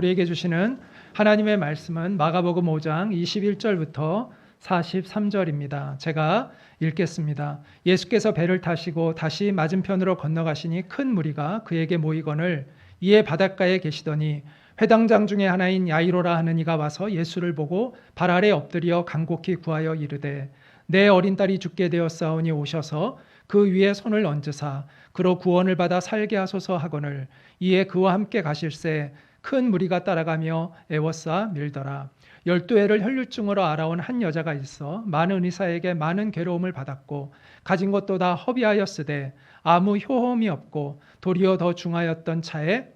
우리에게 주시는 하나님의 말씀은 마가복음 5장 21절부터 43절입니다. 제가 읽겠습니다. 예수께서 배를 타시고 다시 맞은편으로 건너가시니 큰 무리가 그에게 모이거늘 이에 바닷가에 계시더니 회당장 중에 하나인 야이로라 하는 이가 와서 예수를 보고 발 아래 엎드려 간곡히 구하여 이르되 내 어린 딸이 죽게 되었사오니 오셔서 그 위에 손을 얹으사 그로 구원을 받아 살게 하소서 하거늘 이에 그와 함께 가실새 큰 무리가 따라가며 애워싸 밀더라. 12해를 혈류증으로 알아온 한 여자가 있어 많은 의사에게 많은 괴로움을 받았고 가진 것도 다 허비하였으되 아무 효험이 없고 도리어 더 중하였던 차에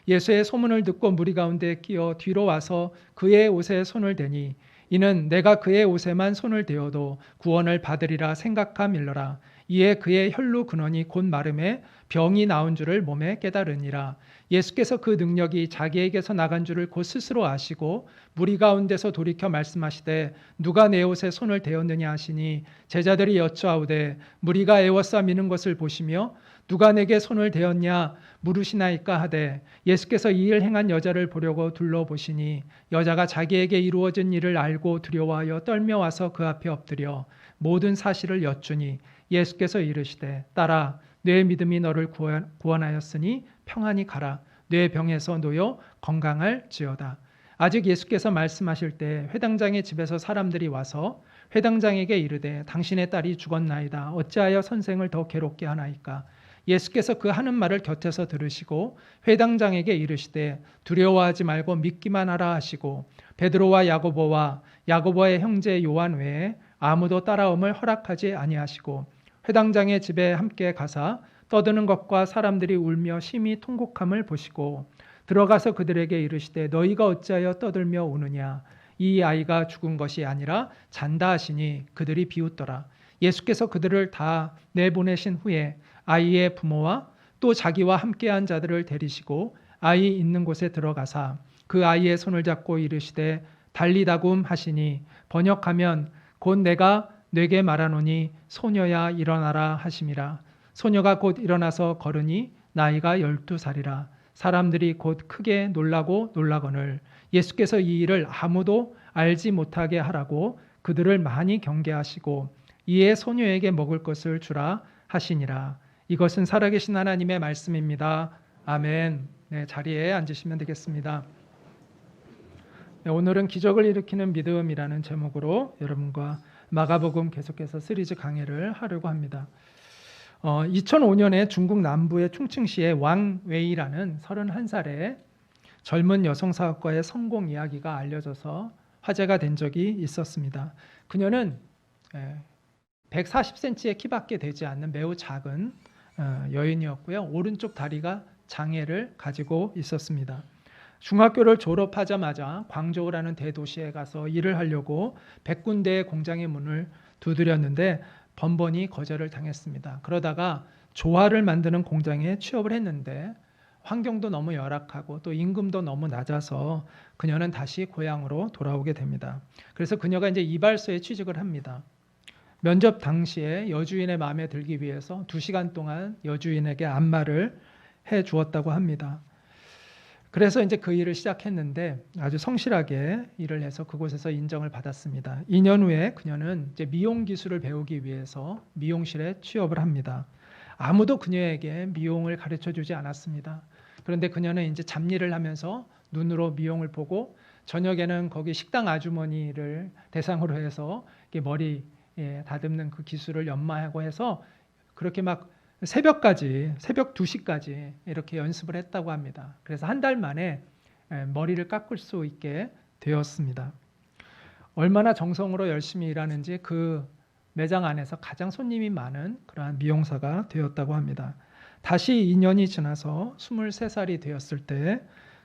예수의 소문을 듣고 무리 가운데 끼어 뒤로 와서 그의 옷에 손을 대니 이는 내가 그의 옷에만 손을 대어도 구원을 받으리라 생각함일러라. 이에 그의 혈루 근원이 곧 마름에 병이 나온 줄을 몸에 깨달으니라. 예수께서 그 능력이 자기에게서 나간 줄을 곧 스스로 아시고 무리 가운데서 돌이켜 말씀하시되 누가 내 옷에 손을 대었느냐 하시니 제자들이 여쭈아오되 무리가 애워싸 미는 것을 보시며 누가 내게 손을 대었냐 물으시나이까 하되 예수께서 이 일 행한 여자를 보려고 둘러보시니 여자가 자기에게 이루어진 일을 알고 두려워하여 떨며 와서 그 앞에 엎드려 모든 사실을 여쭈니 예수께서 이르시되 딸아 내 믿음이 너를 구원하였으니 평안히 가라. 내 병에서 놓여 건강할지어다. 아직 예수께서 말씀하실 때 회당장의 집에서 사람들이 와서 회당장에게 이르되 당신의 딸이 죽었나이다. 어찌하여 선생을 더 괴롭게 하나이까. 예수께서 그 하는 말을 곁에서 들으시고 회당장에게 이르시되 두려워하지 말고 믿기만 하라 하시고 베드로와 야고보와 야고보의 형제 요한 외에 아무도 따라옴을 허락하지 아니하시고 회당장의 집에 함께 가사 떠드는 것과 사람들이 울며 심히 통곡함을 보시고 들어가서 그들에게 이르시되 너희가 어찌하여 떠들며 우느냐. 이 아이가 죽은 것이 아니라 잔다 하시니 그들이 비웃더라. 예수께서 그들을 다 내보내신 후에 아이의 부모와 또 자기와 함께한 자들을 데리시고 아이 있는 곳에 들어가사 그 아이의 손을 잡고 이르시되 달리다굼 하시니 번역하면 곧 내가 내게 말하노니 소녀야 일어나라 하심이라. 소녀가 곧 일어나서 걸으니 나이가 12살이라. 사람들이 곧 크게 놀라고 놀라거늘 예수께서 이 일을 아무도 알지 못하게 하라고 그들을 많이 경계하시고 이에 소녀에게 먹을 것을 주라 하시니라. 이것은 살아계신 하나님의 말씀입니다. 아멘. 네, 자리에 앉으시면 되겠습니다. 네, 오늘은 기적을 일으키는 믿음이라는 제목으로 여러분과 마가복음 계속해서 시리즈 강해를 하려고 합니다. 2005년에 중국 남부의 충칭시의 왕웨이라는 31살의 젊은 여성 사업가의 성공 이야기가 알려져서 화제가 된 적이 있었습니다. 그녀는 140cm의 키밖에 되지 않는 매우 작은 여인이었고요. 오른쪽 다리가 장애를 가지고 있었습니다. 중학교를 졸업하자마자 광저우라는 대도시에 가서 일을 하려고 100군데의 공장의 문을 두드렸는데 번번이 거절을 당했습니다. 그러다가 조화를 만드는 공장에 취업을 했는데 환경도 너무 열악하고 또 임금도 너무 낮아서 그녀는 다시 고향으로 돌아오게 됩니다. 그래서 그녀가 이제 이발소에 취직을 합니다. 면접 당시에 여주인의 마음에 들기 위해서 2시간 동안 여주인에게 안마를 해 주었다고 합니다. 그래서 이제 그 일을 시작했는데 아주 성실하게 일을 해서 그곳에서 인정을 받았습니다. 2년 후에 그녀는 이제 미용 기술을 배우기 위해서 미용실에 취업을 합니다. 아무도 그녀에게 미용을 가르쳐 주지 않았습니다. 그런데 그녀는 이제 잡일을 하면서 눈으로 미용을 보고 저녁에는 거기 식당 아주머니를 대상으로 해서 머리 다듬는 그 기술을 연마하고 해서 그렇게 막 새벽 2시까지 이렇게 연습을 했다고 합니다. 그래서 한 달 만에 머리를 깎을 수 있게 되었습니다. 얼마나 정성으로 열심히 일하는지 그 매장 안에서 가장 손님이 많은 그러한 미용사가 되었다고 합니다. 다시 2년이 지나서 23살이 되었을 때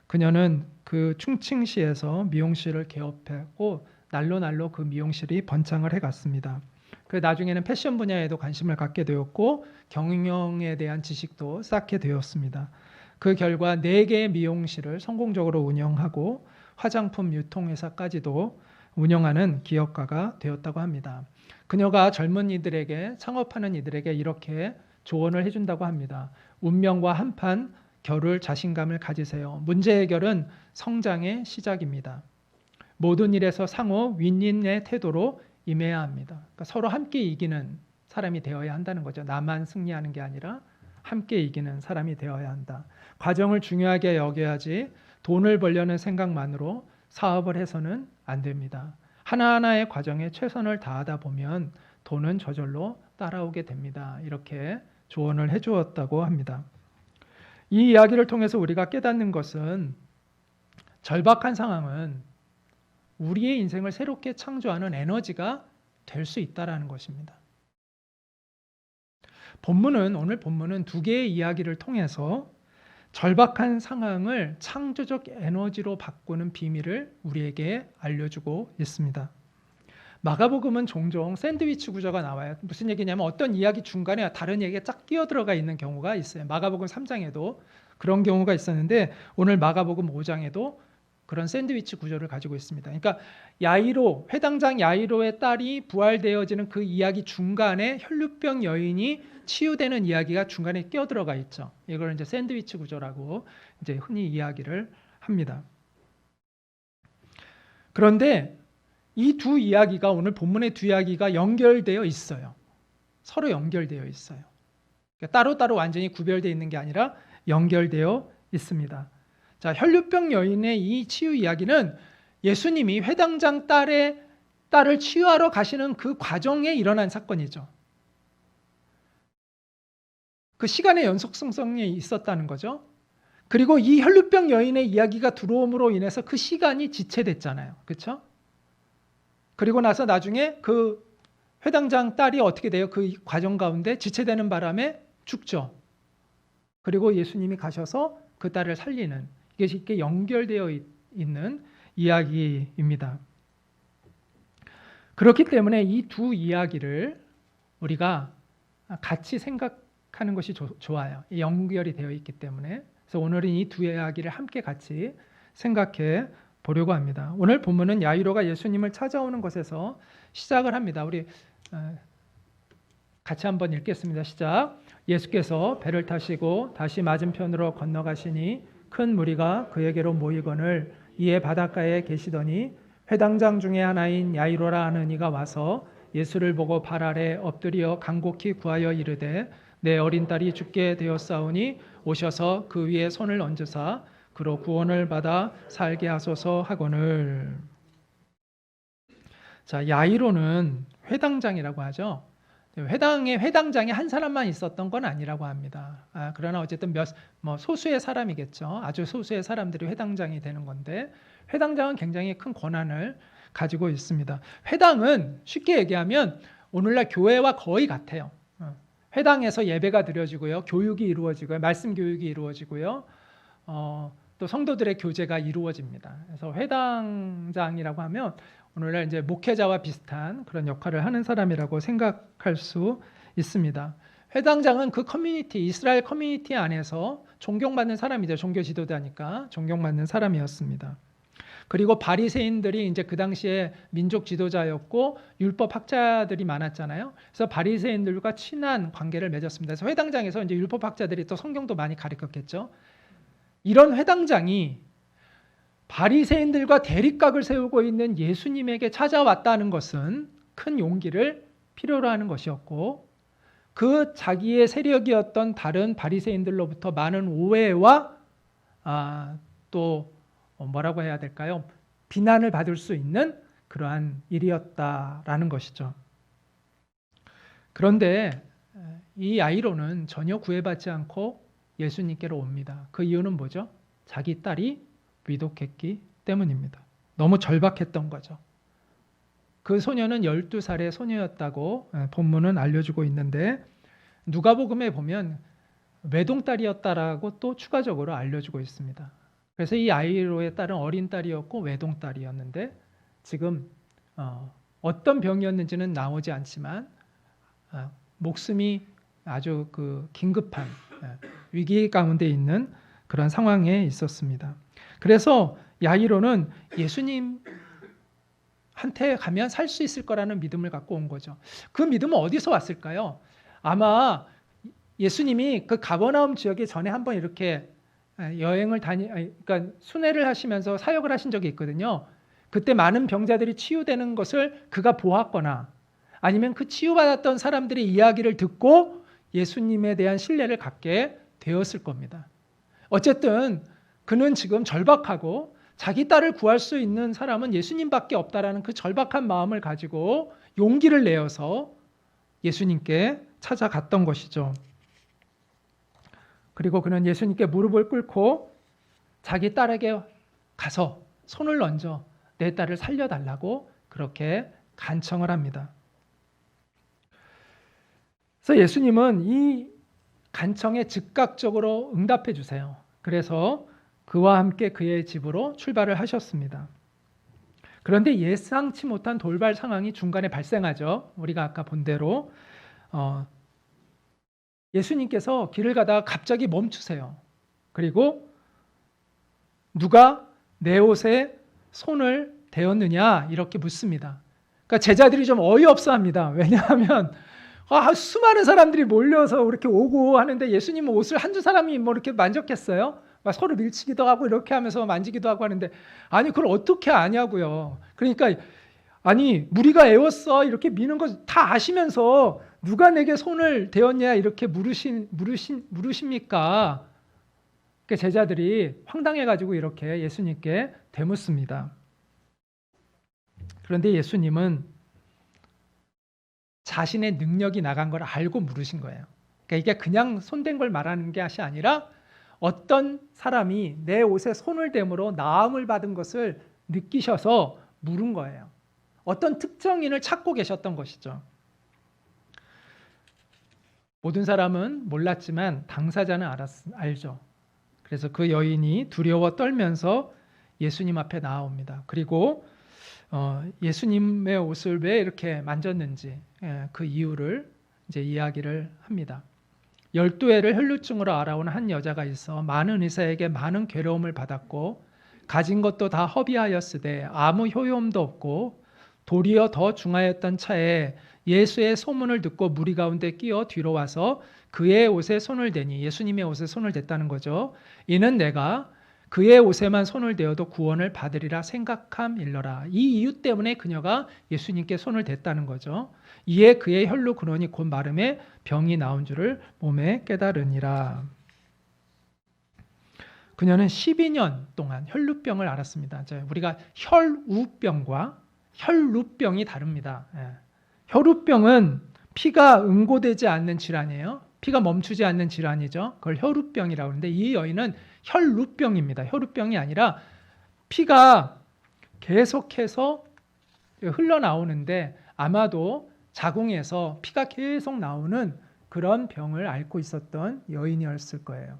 그녀는 그 충칭시에서 미용실을 개업했고 날로 그 미용실이 번창을 해갔습니다. 그 나중에는 패션 분야에도 관심을 갖게 되었고 경영에 대한 지식도 쌓게 되었습니다. 그 결과 4개의 미용실을 성공적으로 운영하고 화장품 유통회사까지도 운영하는 기업가가 되었다고 합니다. 그녀가 젊은이들에게 창업하는 이들에게 이렇게 조언을 해준다고 합니다. 운명과 한판 겨룰 자신감을 가지세요. 문제 해결은 성장의 시작입니다. 모든 일에서 상호 윈윈의 태도로 임해야 합니다. 그러니까 서로 함께 이기는 사람이 되어야 한다는 거죠. 나만 승리하는 게 아니라 함께 이기는 사람이 되어야 한다. 과정을 중요하게 여겨야지 돈을 벌려는 생각만으로 사업을 해서는 안 됩니다. 하나하나의 과정에 최선을 다하다 보면 돈은 저절로 따라오게 됩니다. 이렇게 조언을 해주었다고 합니다. 이 이야기를 통해서 우리가 깨닫는 것은 절박한 상황은 우리의 인생을 새롭게 창조하는 에너지가 될 수 있다는 것입니다. 오늘 본문은 두 개의 이야기를 통해서 절박한 상황을 창조적 에너지로 바꾸는 비밀을 우리에게 알려주고 있습니다. 마가복음은 종종 샌드위치 구조가 나와요. 무슨 얘기냐면 어떤 이야기 중간에 다른 얘기가 쫙 끼어들어가 있는 경우가 있어요. 마가복음 3장에도 그런 경우가 있었는데 오늘 마가복음 5장에도 그런 샌드위치 구조를 가지고 있습니다. 그러니까 야이로, 회당장 야이로의 딸이 부활되어지는 그 이야기 중간에 혈루병 여인이 치유되는 이야기가 중간에 끼어들어가 있죠. 이걸 이제 샌드위치 구조라고 이제 흔히 이야기를 합니다. 그런데 이 두 이야기가 오늘 본문의 두 이야기가 연결되어 있어요. 서로 연결되어 있어요. 그러니까 따로따로 완전히 구별되어 있는 게 아니라 연결되어 있습니다. 자, 혈루병 여인의 이 치유 이야기는 예수님이 회당장 딸을 치유하러 가시는 그 과정에 일어난 사건이죠. 그 시간의 연속성이 있었다는 거죠. 그리고 이 혈루병 여인의 이야기가 들어옴으로 인해서 그 시간이 지체됐잖아요. 그렇죠? 그리고 나서 나중에 그 회당장 딸이 어떻게 돼요? 그 과정 가운데 지체되는 바람에 죽죠. 그리고 예수님이 가셔서 그 딸을 살리는, 이게 연결되어 있는 이야기입니다. 그렇기 때문에 이 두 이야기를 우리가 같이 생각하는 것이 좋아요. 연결이 되어 있기 때문에. 그래서 오늘은 이 두 이야기를 함께 같이 생각해 보려고 합니다. 오늘 본문은 야이로가 예수님을 찾아오는 것에서 시작을 합니다. 우리 같이 한번 읽겠습니다. 시작. 예수께서 배를 타시고 다시 맞은편으로 건너가시니 큰 무리가 그에게로 모이거늘 이에 바닷가에 계시더니 회당장 중에 하나인 야이로라 하는 이가 와서 예수를 보고 발 아래 엎드려 간곡히 구하여 이르되 내 어린 딸이 죽게 되었사오니 오셔서 그 위에 손을 얹으사 그로 구원을 받아 살게 하소서 하거늘. 자, 야이로는 회당장이라고 하죠. 회당장에 한 사람만 있었던 건 아니라고 합니다. 그러나 어쨌든 소수의 사람이겠죠. 아주 소수의 사람들이 회당장이 되는 건데, 회당장은 굉장히 큰 권한을 가지고 있습니다. 회당은 쉽게 얘기하면 오늘날 교회와 거의 같아요. 회당에서 예배가 드려지고요, 교육이 이루어지고요, 말씀 교육이 이루어지고요, 또 성도들의 교제가 이루어집니다. 그래서 회당장이라고 하면 오늘날 이제 목회자와 비슷한 그런 역할을 하는 사람이라고 생각할 수 있습니다. 회당장은 그 커뮤니티, 이스라엘 커뮤니티 안에서 존경받는 사람이죠. 종교 지도자니까 존경받는 사람이었습니다. 그리고 바리새인들이 이제 그 당시에 민족 지도자였고 율법 학자들이 많았잖아요. 그래서 바리새인들과 친한 관계를 맺었습니다. 그래서 회당장에서 이제 율법 학자들이 또 성경도 많이 가르쳤겠죠. 이런 회당장이 바리새인들과 대립각을 세우고 있는 예수님에게 찾아왔다는 것은 큰 용기를 필요로 하는 것이었고, 그 자기의 세력이었던 다른 바리새인들로부터 많은 오해와 또 뭐라고 해야 될까요? 비난을 받을 수 있는 그러한 일이었다라는 것이죠. 그런데 이 야이로는 전혀 구애받지 않고 예수님께로 옵니다. 그 이유는 뭐죠? 자기 딸이 위독했기 때문입니다. 너무 절박했던 거죠. 그 소녀는 12살의 소녀였다고 본문은 알려주고 있는데, 누가복음에 보면 외동딸이었다라고 또 추가적으로 알려주고 있습니다. 그래서 이 야이로의 딸은 어린 딸이었고 외동딸이었는데, 지금 어떤 병이었는지는 나오지 않지만 목숨이 아주 그 긴급한 위기 가운데 있는 그런 상황에 있었습니다. 그래서 야이로는 예수님한테 가면 살 수 있을 거라는 믿음을 갖고 온 거죠. 그 믿음은 어디서 왔을까요? 아마 예수님이 그 가버나움 지역에 전에 한번 이렇게 그러니까 순회를 하시면서 사역을 하신 적이 있거든요. 그때 많은 병자들이 치유되는 것을 그가 보았거나 아니면 그 치유받았던 사람들의 이야기를 듣고 예수님에 대한 신뢰를 갖게 되었을 겁니다. 어쨌든 그는 지금 절박하고 자기 딸을 구할 수 있는 사람은 예수님밖에 없다라는 그 절박한 마음을 가지고 용기를 내어서 예수님께 찾아갔던 것이죠. 그리고 그는 예수님께 무릎을 꿇고 자기 딸에게 가서 손을 얹어 내 딸을 살려달라고 그렇게 간청을 합니다. 그래서 예수님은 이 간청에 즉각적으로 응답해 주세요. 그래서 그와 함께 그의 집으로 출발을 하셨습니다. 그런데 예상치 못한 돌발 상황이 중간에 발생하죠. 우리가 아까 본 대로 예수님께서 길을 가다가 갑자기 멈추세요. 그리고 누가 내 옷에 손을 대었느냐 이렇게 묻습니다. 그러니까 제자들이 좀 어이없어합니다. 왜냐하면 수많은 사람들이 몰려서 이렇게 오고 하는데 예수님은 옷을 한두 사람이 뭐 이렇게 만졌겠어요? 막 서로 밀치기도 하고 이렇게 하면서 만지기도 하고 하는데 아니 그걸 어떻게 아냐고요. 그러니까 아니 무리가 애웠어 이렇게 미는 거 다 아시면서 누가 내게 손을 대었냐 이렇게 물으십니까? 그 제자들이 황당해가지고 이렇게 예수님께 되묻습니다. 그런데 예수님은 자신의 능력이 나간 걸 알고 물으신 거예요. 그러니까 이게 그냥 손댄 걸 말하는 것이 아니라 어떤 사람이 내 옷에 손을 댐으로 나음을 받은 것을 느끼셔서 물은 거예요. 어떤 특정인을 찾고 계셨던 것이죠. 모든 사람은 몰랐지만 당사자는 알죠. 그래서 그 여인이 두려워 떨면서 예수님 앞에 나옵니다. 그리고 예수님의 옷을 왜 이렇게 만졌는지 그 이유를 이제 이야기를 합니다. 12해를 혈루증으로 알아온 한 여자가 있어 많은 의사에게 많은 괴로움을 받았고 가진 것도 다 허비하였으되 아무 효용도 없고 도리어 더 중하였던 차에 예수의 소문을 듣고 무리 가운데 끼어 뒤로 와서 그의 옷에 손을 대니 예수님의 옷에 손을 댔다는 거죠. 이는 내가 그의 옷에만 손을 대어도 구원을 받으리라 생각함일러라. 이 이유 때문에 그녀가 예수님께 손을 댔다는 거죠. 이에 그의 혈루 근원이 곧 마름에 병이 나온 줄을 몸에 깨달으니라. 그녀는 12년 동안 혈루병을 앓았습니다. 우리가 혈우병과 혈루병이 다릅니다. 혈우병은 피가 응고되지 않는 질환이에요. 피가 멈추지 않는 질환이죠. 그걸 혈우병이라고 하는데 이 여인은 혈루병입니다. 혈우병이 아니라 피가 계속해서 흘러나오는데 아마도 자궁에서 피가 계속 나오는 그런 병을 앓고 있었던 여인이었을 거예요.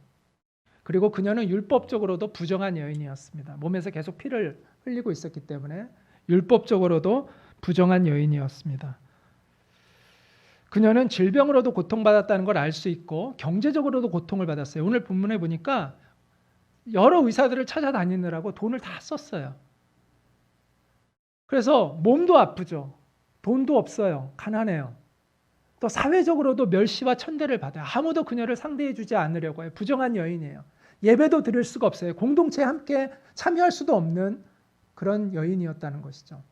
그리고 그녀는 율법적으로도 부정한 여인이었습니다. 몸에서 계속 피를 흘리고 있었기 때문에 율법적으로도 부정한 여인이었습니다. 그녀는 질병으로도 고통받았다는 걸 알 수 있고 경제적으로도 고통을 받았어요. 오늘 본문에 보니까 여러 의사들을 찾아다니느라고 돈을 다 썼어요. 그래서 몸도 아프죠. 돈도 없어요. 가난해요. 또 사회적으로도 멸시와 천대를 받아요. 아무도 그녀를 상대해 주지 않으려고 해요. 부정한 여인이에요. 예배도 드릴 수가 없어요. 공동체에 함께 참여할 수도 없는 그런 여인이었다는 것이죠.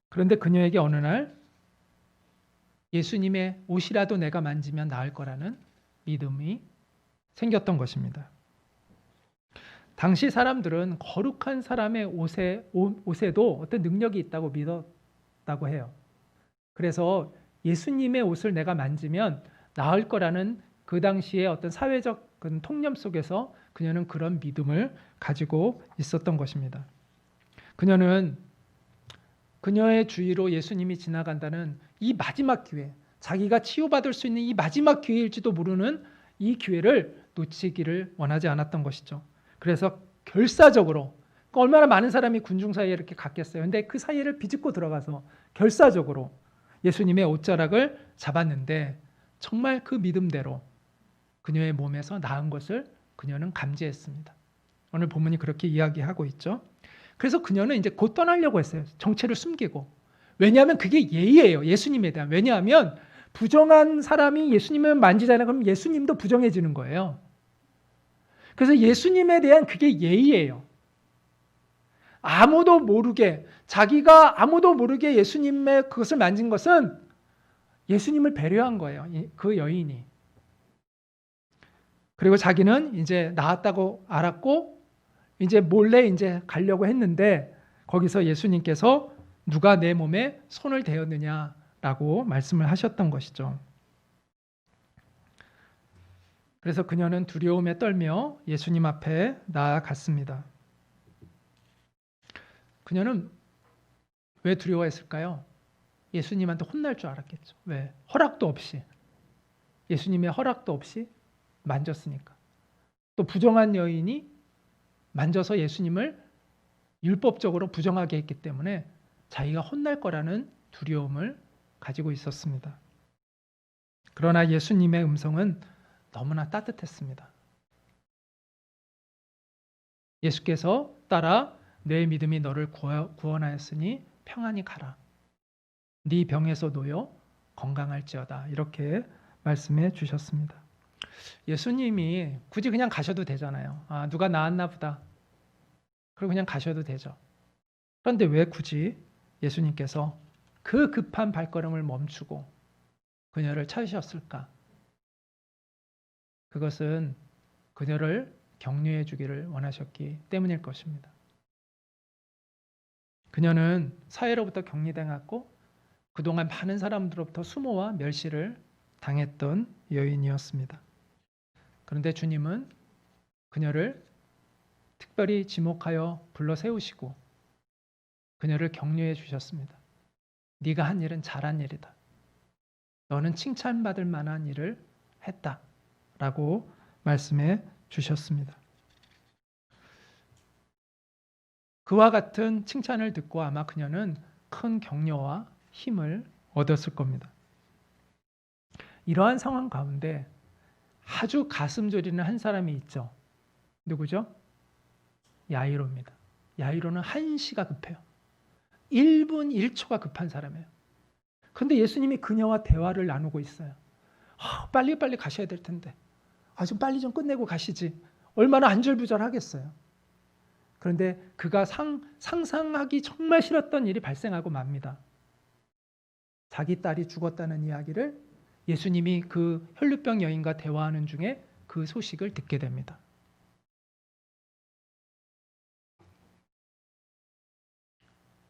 그런데 그녀에게 어느 날 예수님의 옷이라도 내가 만지면 나을 거라는 믿음이 생겼던 것입니다. 당시 사람들은 거룩한 사람의 옷에도 어떤 능력이 있다고 믿었다고 해요. 그래서 예수님의 옷을 내가 만지면 나을 거라는 그 당시의 어떤 사회적 통념 속에서 그녀는 그런 믿음을 가지고 있었던 것입니다. 그녀는 그녀의 주위로 예수님이 지나간다는 이 마지막 기회, 자기가 치유받을 수 있는 이 마지막 기회일지도 모르는 이 기회를 놓치기를 원하지 않았던 것이죠. 그래서 결사적으로 얼마나 많은 사람이 군중 사이에 이렇게 갔겠어요. 근데 그 사이를 비집고 들어가서 결사적으로 예수님의 옷자락을 잡았는데 정말 그 믿음대로 그녀의 몸에서 나은 것을 그녀는 감지했습니다. 오늘 본문이 그렇게 이야기하고 있죠. 그래서 그녀는 이제 곧 떠나려고 했어요. 정체를 숨기고. 왜냐하면 그게 예의예요. 예수님에 대한. 왜냐하면 부정한 사람이 예수님을 만지잖아요. 그럼 예수님도 부정해지는 거예요. 그래서 예수님에 대한 그게 예의예요. 아무도 모르게, 자기가 아무도 모르게 예수님의 그것을 만진 것은 예수님을 배려한 거예요. 그 여인이. 그리고 자기는 이제 나았다고 알았고 이제 몰래 이제 가려고 했는데 거기서 예수님께서 누가 내 몸에 손을 대었느냐라고 말씀을 하셨던 것이죠. 그래서 그녀는 두려움에 떨며 예수님 앞에 나아갔습니다. 그녀는 왜 두려워했을까요? 예수님한테 혼날 줄 알았겠죠. 왜? 허락도 없이, 예수님의 허락도 없이 만졌으니까. 또 부정한 여인이 만져서 예수님을 율법적으로 부정하게 했기 때문에 자기가 혼날 거라는 두려움을 가지고 있었습니다. 그러나 예수님의 음성은 너무나 따뜻했습니다. 예수께서 따라 내 믿음이 너를 구원하였으니 평안히 가라. 네 병에서 놓여 건강할지어다. 이렇게 말씀해 주셨습니다. 예수님이 굳이 그냥 가셔도 되잖아요. 아, 누가 나았나 보다. 그리고 그냥 가셔도 되죠. 그런데 왜 굳이 예수님께서 그 급한 발걸음을 멈추고 그녀를 찾으셨을까? 그것은 그녀를 격려해 주기를 원하셨기 때문일 것입니다. 그녀는 사회로부터 격리당했고 그동안 많은 사람들로부터 수모와 멸시를 당했던 여인이었습니다. 그런데 주님은 그녀를 특별히 지목하여 불러 세우시고 그녀를 격려해 주셨습니다. 네가 한 일은 잘한 일이다. 너는 칭찬받을 만한 일을 했다. 라고 말씀해 주셨습니다. 그와 같은 칭찬을 듣고 아마 그녀는 큰 격려와 힘을 얻었을 겁니다. 이러한 상황 가운데 아주 가슴 졸이는 한 사람이 있죠. 누구죠? 야이로입니다. 야이로는 한시가 급해요. 1분 1초가 급한 사람이에요. 그런데 예수님이 그녀와 대화를 나누고 있어요. 빨리빨리 가셔야 될 텐데. 좀 빨리 좀 끝내고 가시지. 얼마나 안절부절하겠어요. 그런데 그가 상상하기 정말 싫었던 일이 발생하고 맙니다. 자기 딸이 죽었다는 이야기를 예수님이 그 혈루병 여인과 대화하는 중에 그 소식을 듣게 됩니다.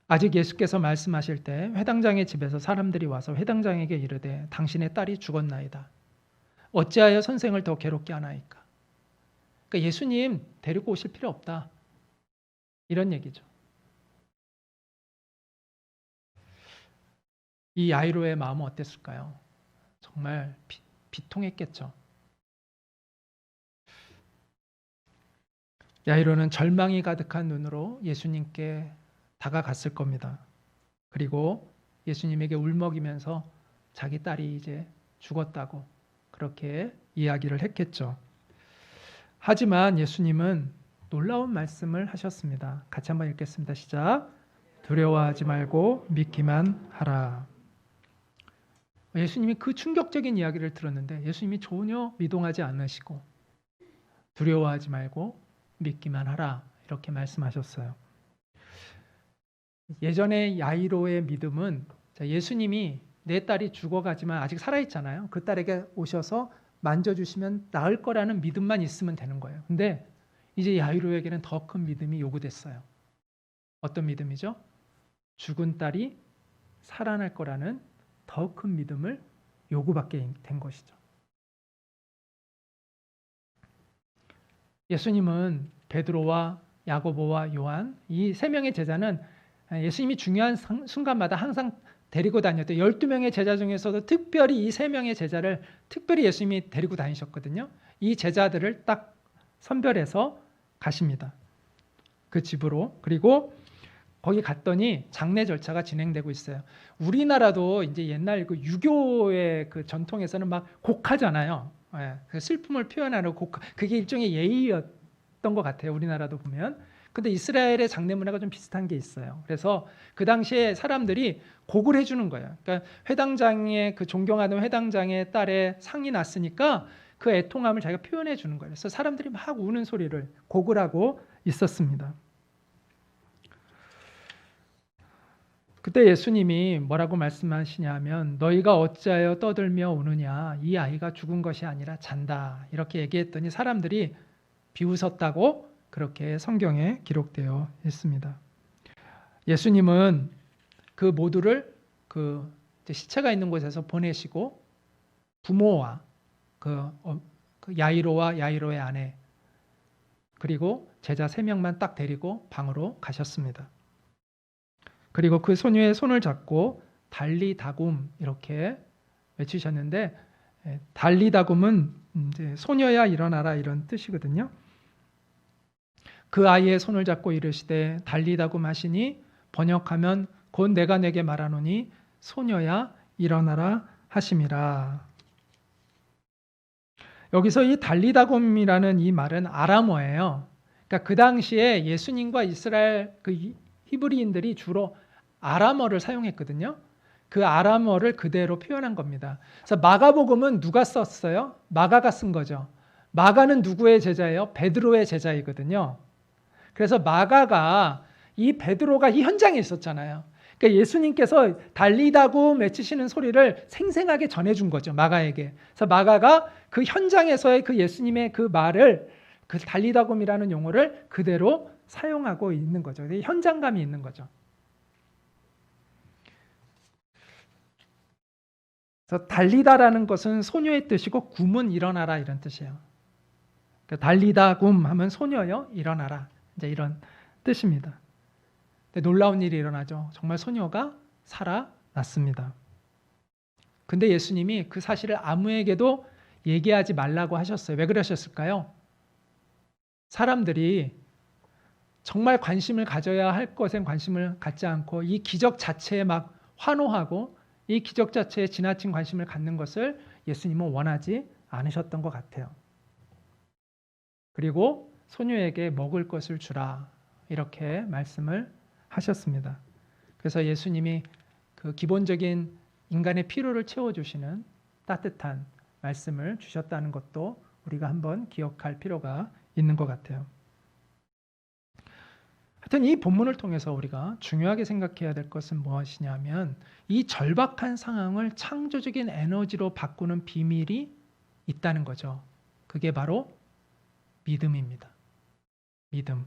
아직 예수께서 말씀하실 때 회당장의 집에서 사람들이 와서 회당장에게 이르되 당신의 딸이 죽었나이다. 어찌하여 선생을 더 괴롭게 하나이까? 그러니까 예수님 데리고 오실 필요 없다. 이런 얘기죠. 이 야이로의 마음은 어땠을까요? 정말 비통했겠죠. 야이로는 절망이 가득한 눈으로 예수님께 다가갔을 겁니다. 그리고 예수님에게 울먹이면서 자기 딸이 이제 죽었다고 그렇게 이야기를 했겠죠. 하지만 예수님은 놀라운 말씀을 하셨습니다. 같이 한번 읽겠습니다. 시작. 두려워하지 말고 믿기만 하라. 예수님이 그 충격적인 이야기를 들었는데 예수님이 전혀 미동하지 않으시고 두려워하지 말고 믿기만 하라 이렇게 말씀하셨어요. 예전에 야이로의 믿음은 예수님이 내 딸이 죽어가지만 아직 살아있잖아요. 그 딸에게 오셔서 만져주시면 나을 거라는 믿음만 있으면 되는 거예요. 근데 이제 야이로에게는 더 큰 믿음이 요구됐어요. 어떤 믿음이죠? 죽은 딸이 살아날 거라는 더 큰 믿음을 요구받게 된 것이죠. 예수님은 베드로와 야고보와 요한 이 세 명의 제자는 예수님이 중요한 순간마다 항상 데리고 다녔던 12명의 제자 중에서도 특별히 이 세 명의 제자를 특별히 예수님이 데리고 다니셨거든요. 이 제자들을 딱 선별해서 가십니다. 그 집으로. 그리고 거기 갔더니 장례 절차가 진행되고 있어요. 우리나라도 이제 옛날 그 유교의 그 전통에서는 막 곡하잖아요. 그 슬픔을 표현하는 곡, 그게 일종의 예의였던 것 같아요. 우리나라도 보면. 근데 이스라엘의 장례 문화가 좀 비슷한 게 있어요. 그래서 그 당시에 사람들이 곡을 해주는 거예요. 그러니까 회당장의 그 존경하는 회당장의 딸의 상이 났으니까 그 애통함을 자기가 표현해 주는 거예요. 그래서 사람들이 막 우는 소리를 곡을 하고 있었습니다. 그때 예수님이 뭐라고 말씀하시냐면 너희가 어찌하여 떠들며 우느냐 이 아이가 죽은 것이 아니라 잔다 이렇게 얘기했더니 사람들이 비웃었다고 그렇게 성경에 기록되어 있습니다. 예수님은 그 모두를 그 시체가 있는 곳에서 보내시고 부모와 그 야이로와 야이로의 아내 그리고 제자 3명만 딱 데리고 방으로 가셨습니다. 그리고 그 소녀의 손을 잡고 달리다굼 이렇게 외치셨는데 달리다굼은 이제 소녀야 일어나라 이런 뜻이거든요. 그 아이의 손을 잡고 이르시되 달리다굼 하시니 번역하면 곧 내가 내게 말하노니 소녀야 일어나라 하심이라. 여기서 이 달리다굼이라는 이 말은 아람어예요. 그러니까 그 당시에 예수님과 이스라엘 그 히브리인들이 주로 아람어를 사용했거든요. 그 아람어를 그대로 표현한 겁니다. 그래서 마가복음은 누가 썼어요? 마가가 쓴 거죠. 마가는 누구의 제자예요? 베드로의 제자이거든요. 그래서 마가가 이 베드로가 이 현장에 있었잖아요. 그러니까 예수님께서 달리다굼 외치시는 소리를 생생하게 전해준 거죠. 마가에게. 그래서 마가가 그 현장에서의 그 예수님의 그 말을 그 달리다굼이라는 용어를 그대로 사용하고 있는 거죠. 현장감이 있는 거죠. 그래서 달리다라는 것은 소녀의 뜻이고 굼은 일어나라 이런 뜻이에요. 그러니까 달리다굼 하면 소녀여 일어나라 이제 이런 뜻입니다. 근데 놀라운 일이 일어나죠. 정말 소녀가 살아났습니다. 근데 예수님이 그 사실을 아무에게도 얘기하지 말라고 하셨어요. 왜 그러셨을까요? 사람들이 정말 관심을 가져야 할 것엔 관심을 갖지 않고 이 기적 자체에 막 환호하고 이 기적 자체에 지나친 관심을 갖는 것을 예수님은 원하지 않으셨던 것 같아요. 그리고 소녀에게 먹을 것을 주라 이렇게 말씀을 하셨습니다. 그래서 예수님이 그 기본적인 인간의 필요를 채워주시는 따뜻한 말씀을 주셨다는 것도 우리가 한번 기억할 필요가 있는 것 같아요. 하여튼 이 본문을 통해서 우리가 중요하게 생각해야 될 것은 무엇이냐면 이 절박한 상황을 창조적인 에너지로 바꾸는 비밀이 있다는 거죠. 그게 바로 믿음입니다. 믿음.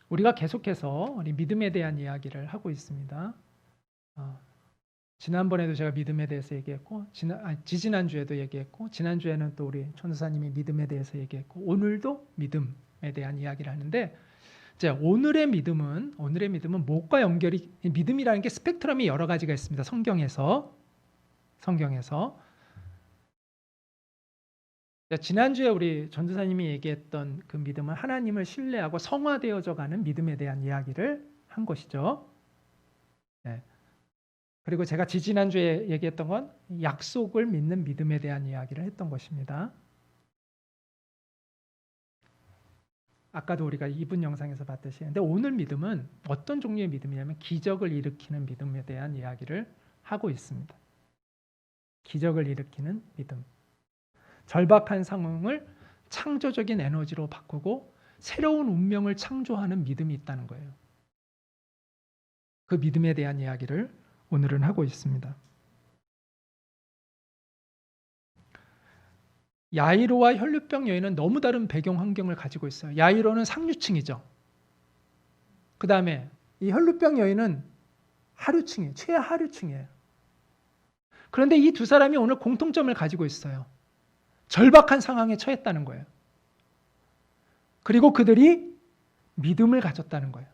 우리가 계속해서 우리 믿음에 대한 이야기를 하고 있습니다. 지난번에도 제가 믿음에 대해서 얘기했고 지지난주에도 얘기했고 지난주에는 또 우리 전도사님이 믿음에 대해서 얘기했고 오늘도 믿음에 대한 이야기를 하는데 이제 오늘의 믿음은 무엇과 연결이 믿음이라는 게 스펙트럼이 여러 가지가 있습니다. 성경에서 지난주에 우리 전도사님이 얘기했던 그 믿음은 하나님을 신뢰하고 성화되어져 가는 믿음에 대한 이야기를 한 것이죠. 네. 그리고 제가 지지난주에 얘기했던 건 약속을 믿는 믿음에 대한 이야기를 했던 것입니다. 아까도 우리가 2분 영상에서 봤듯이. 근데 오늘 믿음은 어떤 종류의 믿음이냐면 기적을 일으키는 믿음에 대한 이야기를 하고 있습니다. 기적을 일으키는 믿음. 절박한 상황을 창조적인 에너지로 바꾸고 새로운 운명을 창조하는 믿음이 있다는 거예요. 그 믿음에 대한 이야기를 오늘은 하고 있습니다. 야이로와 혈루병 여인은 너무 다른 배경 환경을 가지고 있어요. 야이로는 상류층이죠. 그 다음에 이 혈루병 여인은 하류층이에요. 최하류층이에요. 그런데 이 두 사람이 오늘 공통점을 가지고 있어요. 절박한 상황에 처했다는 거예요. 그리고 그들이 믿음을 가졌다는 거예요.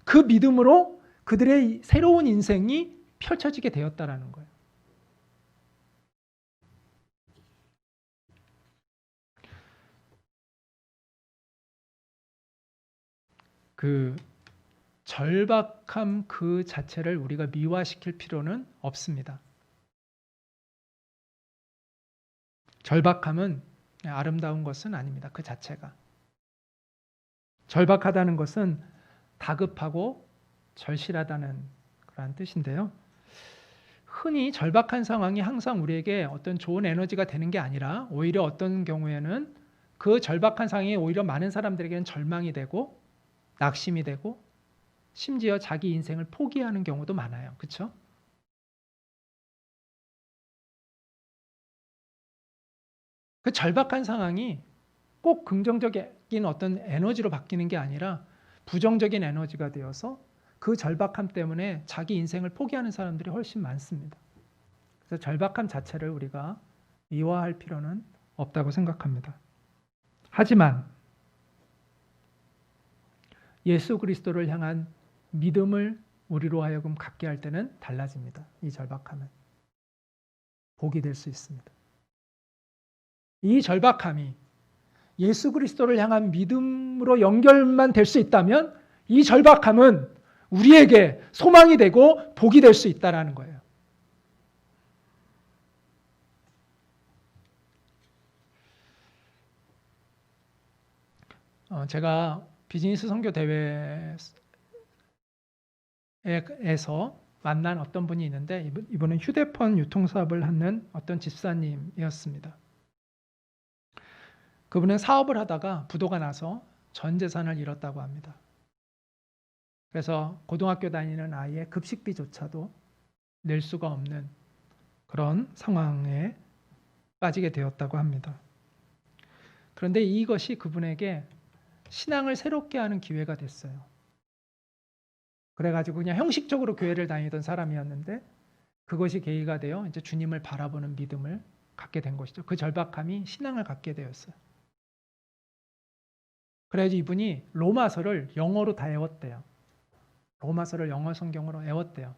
그 믿음으로 그들의 새로운 인생이 펼쳐지게 되었다는 거예요. 그 절박함 그 자체를 우리가 미화시킬 필요는 없습니다. 절박함은 아름다운 것은 아닙니다. 그 자체가. 절박하다는 것은 다급하고 절실하다는 그런 뜻인데요. 흔히 절박한 상황이 항상 우리에게 어떤 좋은 에너지가 되는 게 아니라 오히려 어떤 경우에는 그 절박한 상황이 오히려 많은 사람들에게는 절망이 되고 낙심이 되고 심지어 자기 인생을 포기하는 경우도 많아요. 그렇죠? 그 절박한 상황이 꼭 긍정적인 어떤 에너지로 바뀌는 게 아니라 부정적인 에너지가 되어서 그 절박함 때문에 자기 인생을 포기하는 사람들이 훨씬 많습니다. 그래서 절박함 자체를 우리가 미화할 필요는 없다고 생각합니다. 하지만 예수 그리스도를 향한 믿음을 우리로 하여금 갖게 할 때는 달라집니다. 이 절박함은 복이 될 수 있습니다. 이 절박함이 예수 그리스도를 향한 믿음으로 연결만 될 수 있다면 이 절박함은 우리에게 소망이 되고 복이 될 수 있다는 거예요. 제가 비즈니스 선교 대회에서 만난 어떤 분이 있는데 이분은 휴대폰 유통사업을 하는 어떤 집사님이었습니다. 그분은 사업을 하다가 부도가 나서 전 재산을 잃었다고 합니다. 그래서 고등학교 다니는 아이의 급식비조차도 낼 수가 없는 그런 상황에 빠지게 되었다고 합니다. 그런데 이것이 그분에게 신앙을 새롭게 하는 기회가 됐어요. 그래가지고 그냥 형식적으로 교회를 다니던 사람이었는데 그것이 계기가 되어 이제 주님을 바라보는 믿음을 갖게 된 것이죠. 그 절박함이 신앙을 갖게 되었어요. 그래서 이분이 로마서를 영어로 다 외웠대요. 로마서를 영어 성경으로 외웠대요.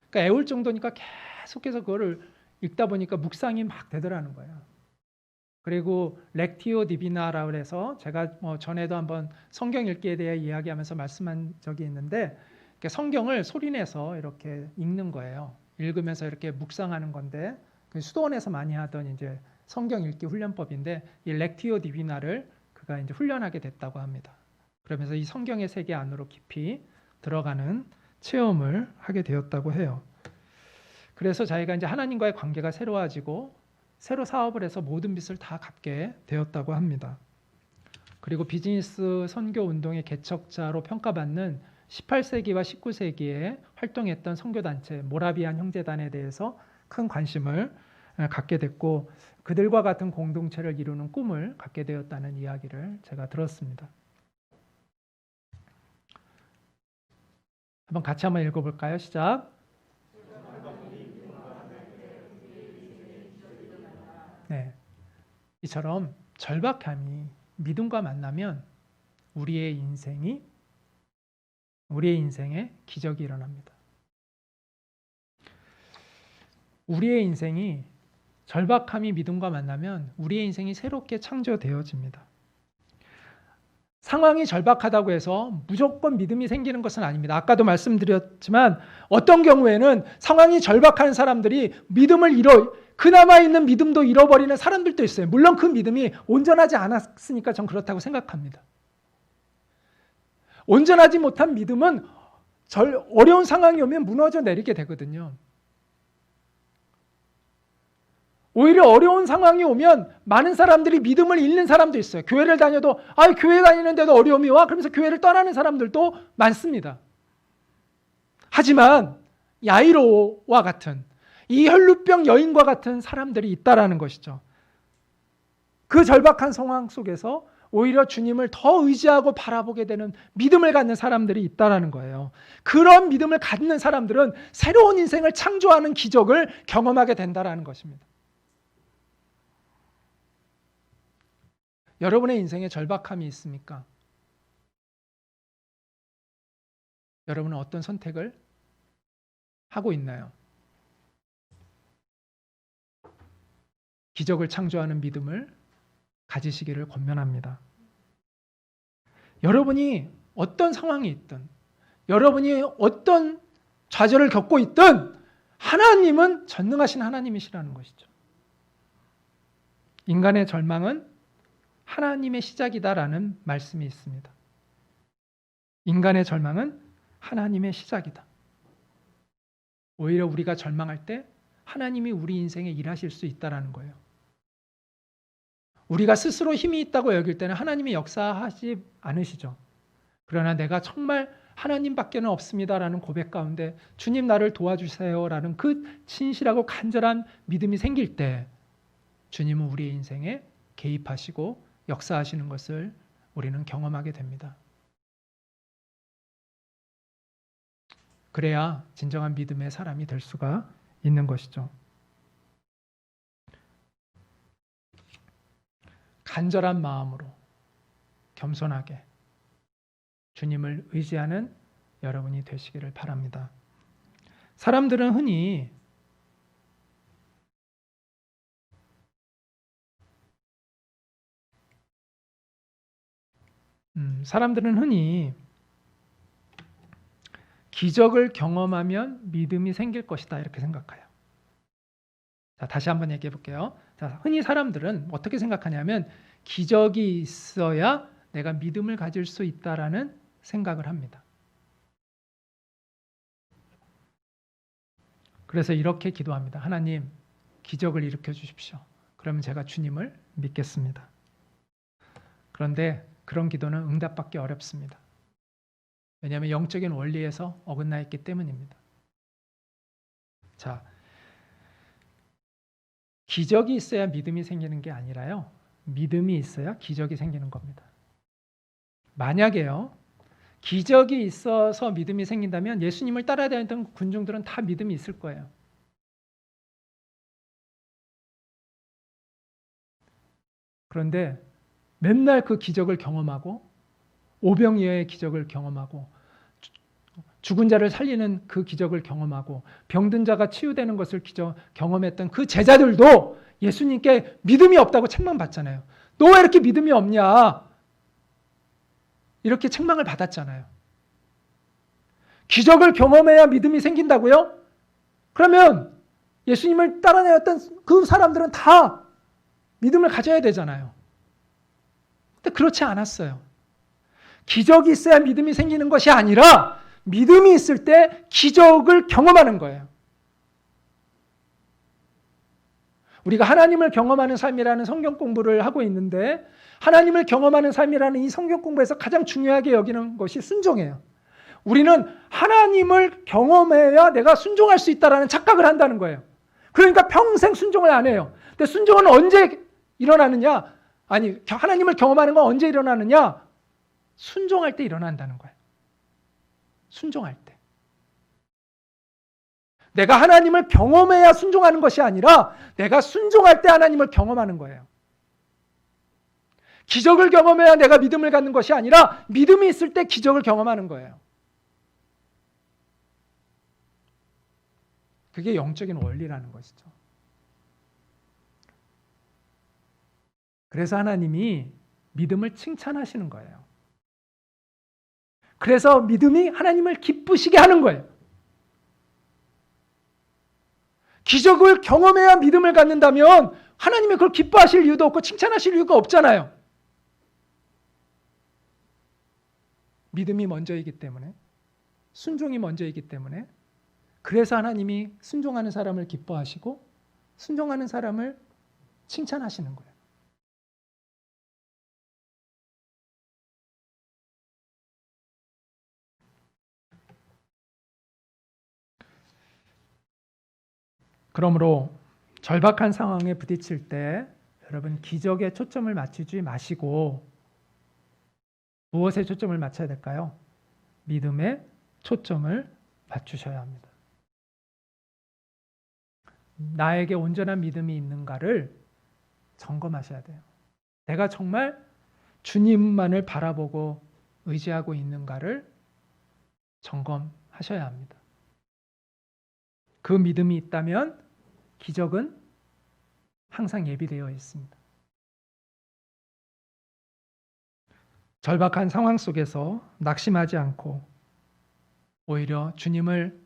그러니까 외울 정도니까 계속해서 그거를 읽다 보니까 묵상이 막 되더라는 거예요. 그리고 렉티오 디비나라고 해서 제가 전에도 한번 성경 읽기에 대해 이야기하면서 말씀한 적이 있는데 성경을 소리내서 이렇게 읽는 거예요. 읽으면서 이렇게 묵상하는 건데 수도원에서 많이 하던 이제 성경 읽기 훈련법인데 이 렉티오 디비나를 그가 이제 훈련하게 됐다고 합니다. 그러면서 이 성경의 세계 안으로 깊이 들어가는 체험을 하게 되었다고 해요. 그래서 자기가 이제 하나님과의 관계가 새로워지고 새로 사업을 해서 모든 빚을 다 갚게 되었다고 합니다. 그리고 비즈니스 선교 운동의 개척자로 평가받는 18세기와 19세기에 활동했던 선교단체 모라비안 형제단에 대해서 큰 관심을 갖게 됐고 그들과 같은 공동체를 이루는 꿈을 갖게 되었다는 이야기를 제가 들었습니다. 한번 같이 한번 읽어볼까요? 시작. 네, 이처럼 절박함이 믿음과 만나면 우리의 인생에 기적이 일어납니다. 우리의 인생이 절박함이 믿음과 만나면 우리의 인생이 새롭게 창조되어집니다. 상황이 절박하다고 해서 무조건 믿음이 생기는 것은 아닙니다. 아까도 말씀드렸지만 어떤 경우에는 상황이 절박한 사람들이 믿음을 그나마 있는 믿음도 잃어버리는 사람들도 있어요. 물론 그 믿음이 온전하지 않았으니까 전 그렇다고 생각합니다. 온전하지 못한 믿음은 어려운 상황이 오면 무너져 내리게 되거든요. 오히려 어려운 상황이 오면 많은 사람들이 믿음을 잃는 사람도 있어요. 교회를 다녀도 교회 다니는데도 어려움이 와 그러면서 교회를 떠나는 사람들도 많습니다. 하지만 야이로와 같은 이 혈루병 여인과 같은 사람들이 있다라는 것이죠. 그 절박한 상황 속에서 오히려 주님을 더 의지하고 바라보게 되는 믿음을 갖는 사람들이 있다라는 거예요. 그런 믿음을 갖는 사람들은 새로운 인생을 창조하는 기적을 경험하게 된다라는 것입니다. 여러분의 인생에 절박함이 있습니까? 여러분은 어떤 선택을 하고 있나요? 기적을 창조하는 믿음을 가지시기를 권면합니다. 여러분이 어떤 상황이 있든 여러분이 어떤 좌절을 겪고 있든 하나님은 전능하신 하나님이시라는 것이죠. 인간의 절망은 하나님의 시작이다라는 말씀이 있습니다. 인간의 절망은 하나님의 시작이다. 오히려 우리가 절망할 때 하나님이 우리 인생에 일하실 수 있다는 거예요. 우리가 스스로 힘이 있다고 여길 때는 하나님이 역사하지 않으시죠. 그러나 내가 정말 하나님밖에는 없습니다라는 고백 가운데 주님 나를 도와주세요라는 그 진실하고 간절한 믿음이 생길 때 주님은 우리의 인생에 개입하시고 역사하시는 것을 우리는 경험하게 됩니다. 그래야 진정한 믿음의 사람이 될 수가 있는 것이죠. 간절한 마음으로 겸손하게 주님을 의지하는 여러분이 되시기를 바랍니다. 사람들은 흔히 기적을 경험하면 믿음이 생길 것이다 이렇게 생각해요. 자, 다시 한번 얘기해 볼게요. 자, 흔히 사람들은 어떻게 생각하냐면 기적이 있어야 내가 믿음을 가질 수 있다라는 생각을 합니다. 그래서 이렇게 기도합니다. 하나님, 기적을 일으켜 주십시오. 그러면 제가 주님을 믿겠습니다. 그런데 그런 기도는 응답받기 어렵습니다. 왜냐하면 영적인 원리에서 어긋나 있기 때문입니다. 자, 기적이 있어야 믿음이 생기는 게 아니라요. 믿음이 있어야 기적이 생기는 겁니다. 만약에요. 기적이 있어서 믿음이 생긴다면 예수님을 따라다니던 군중들은 다 믿음이 있을 거예요. 그런데 맨날 그 기적을 경험하고 오병이어의 기적을 경험하고 죽은 자를 살리는 그 기적을 경험하고 병든 자가 치유되는 것을 경험했던 그 제자들도 예수님께 믿음이 없다고 책망받잖아요. 너 왜 이렇게 믿음이 없냐? 이렇게 책망을 받았잖아요. 기적을 경험해야 믿음이 생긴다고요? 그러면 예수님을 따라다녔던 그 사람들은 다 믿음을 가져야 되잖아요. 근데 그렇지 않았어요. 기적이 있어야 믿음이 생기는 것이 아니라 믿음이 있을 때 기적을 경험하는 거예요. 우리가 하나님을 경험하는 삶이라는 성경 공부를 하고 있는데 하나님을 경험하는 삶이라는 이 성경 공부에서 가장 중요하게 여기는 것이 순종이에요. 우리는 하나님을 경험해야 내가 순종할 수 있다는 착각을 한다는 거예요. 그러니까 평생 순종을 안 해요. 근데 순종은 언제 일어나느냐? 아니, 하나님을 경험하는 건 언제 일어나느냐? 순종할 때 일어난다는 거예요. 순종할 때. 내가 하나님을 경험해야 순종하는 것이 아니라 내가 순종할 때 하나님을 경험하는 거예요. 기적을 경험해야 내가 믿음을 갖는 것이 아니라 믿음이 있을 때 기적을 경험하는 거예요. 그게 영적인 원리라는 것이죠. 그래서 하나님이 믿음을 칭찬하시는 거예요. 그래서 믿음이 하나님을 기쁘시게 하는 거예요. 기적을 경험해야 믿음을 갖는다면 하나님이 그걸 기뻐하실 이유도 없고 칭찬하실 이유가 없잖아요. 믿음이 먼저이기 때문에, 순종이 먼저이기 때문에, 그래서 하나님이 순종하는 사람을 기뻐하시고 순종하는 사람을 칭찬하시는 거예요. 그러므로 절박한 상황에 부딪힐 때 여러분 기적에 초점을 맞추지 마시고 무엇에 초점을 맞춰야 될까요? 믿음에 초점을 맞추셔야 합니다. 나에게 온전한 믿음이 있는가를 점검하셔야 돼요. 내가 정말 주님만을 바라보고 의지하고 있는가를 점검하셔야 합니다. 그 믿음이 있다면 기적은 항상 예비되어 있습니다. 절박한 상황 속에서 낙심하지 않고 오히려 주님을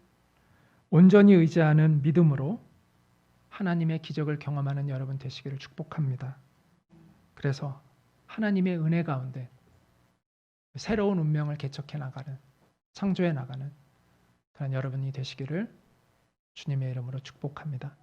온전히 의지하는 믿음으로 하나님의 기적을 경험하는 여러분 되시기를 축복합니다. 그래서 하나님의 은혜 가운데 새로운 운명을 개척해 나가는, 창조해 나가는 그런 여러분이 되시기를 주님의 이름으로 축복합니다.